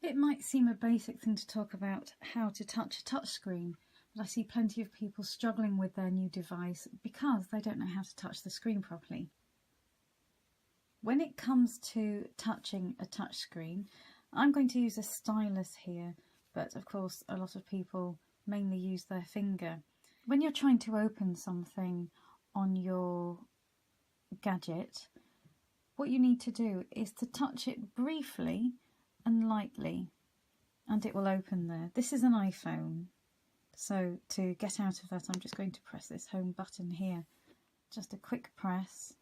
It might seem a basic thing to talk about how to touch a touchscreen, but I see plenty of people struggling with their new device because they don't know how to touch the screen properly. When it comes to touching a touchscreen, I'm going to use a stylus here, but of course a lot of people mainly use their finger. When you're trying to open something on your gadget, what you need to do is to touch it briefly and lightly, and it will open there. This is an iPhone, so to get out of that I'm just going to press this home button here. Just a quick press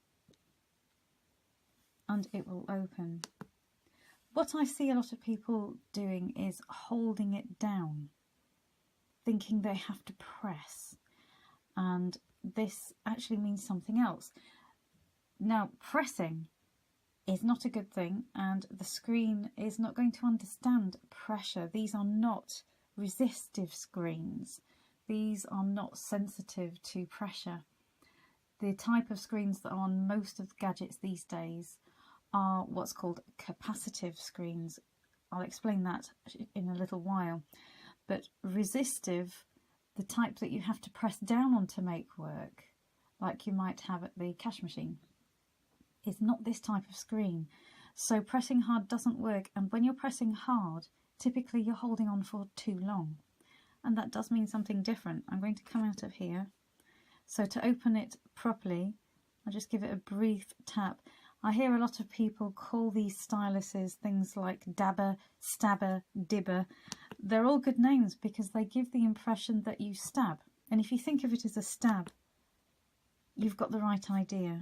and it will open. What I see a lot of people doing is holding it down, thinking they have to press, and this actually means something else. Now, pressing is not a good thing, and the screen is not going to understand pressure. These are not resistive screens. These are not sensitive to pressure. The type of screens that are on most of the gadgets these days are what's called capacitive screens. I'll explain that in a little while. But resistive, the type that you have to press down on to make work, like you might have at the cash machine, is not this type of screen. So pressing hard doesn't work, and when you're pressing hard, typically you're holding on for too long. And that does mean something different. I'm going to come out of here. So to open it properly, I'll just give it a brief tap. I hear a lot of people call these styluses things like dabber, stabber, dibber. They're all good names because they give the impression that you stab. And if you think of it as a stab, you've got the right idea.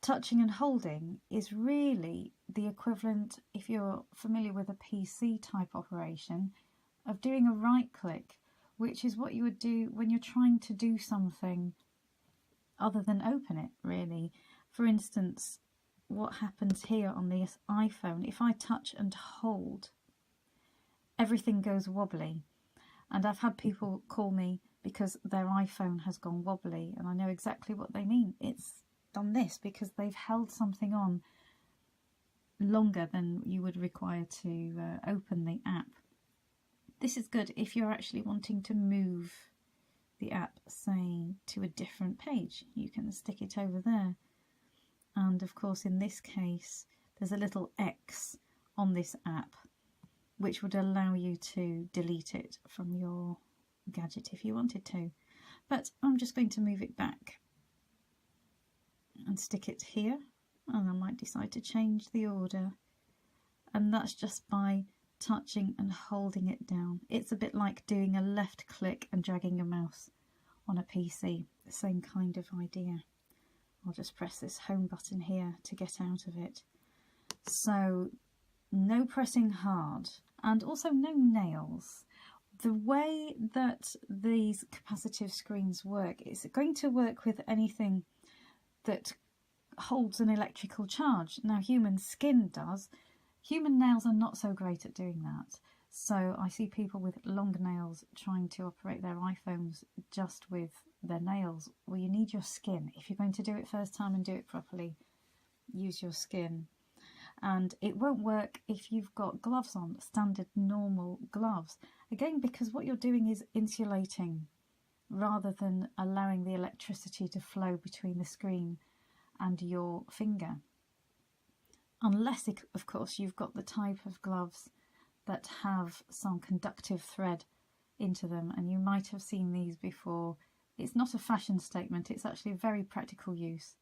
Touching and holding is really the equivalent, if you're familiar with a PC type operation, of doing a right click, which is what you would do when you're trying to do something other than open it, really. For instance, what happens here on this iPhone, if I touch and hold, everything goes wobbly. And I've had people call me because their iPhone has gone wobbly, and I know exactly what they mean. It's done this because they've held something on longer than you would require to open the app. This is good if you're actually wanting to move the app, say, to a different page. You can stick it over there. And of course, in this case, there's a little X on this app, which would allow you to delete it from your gadget if you wanted to. But I'm just going to move it back and stick it here, and I might decide to change the order. And that's just by touching and holding it down. It's a bit like doing a left click and dragging a mouse on a PC, the same kind of idea. I'll just press this home button here to get out of it. So no pressing hard, and also no nails. The way that these capacitive screens work, it's going to work with anything that holds an electrical charge. Now, human skin does. Human nails are not so great at doing that. So I see people with long nails trying to operate their iPhones just with their nails. Well, you need your skin. If you're going to do it first time and do it properly, use your skin. And it won't work if you've got gloves on, standard normal gloves. Again, because what you're doing is insulating rather than allowing the electricity to flow between the screen and your finger. Unless, of course, you've got the type of gloves that have some conductive thread into them, and you might have seen these before. It's not a fashion statement, it's actually a very practical use.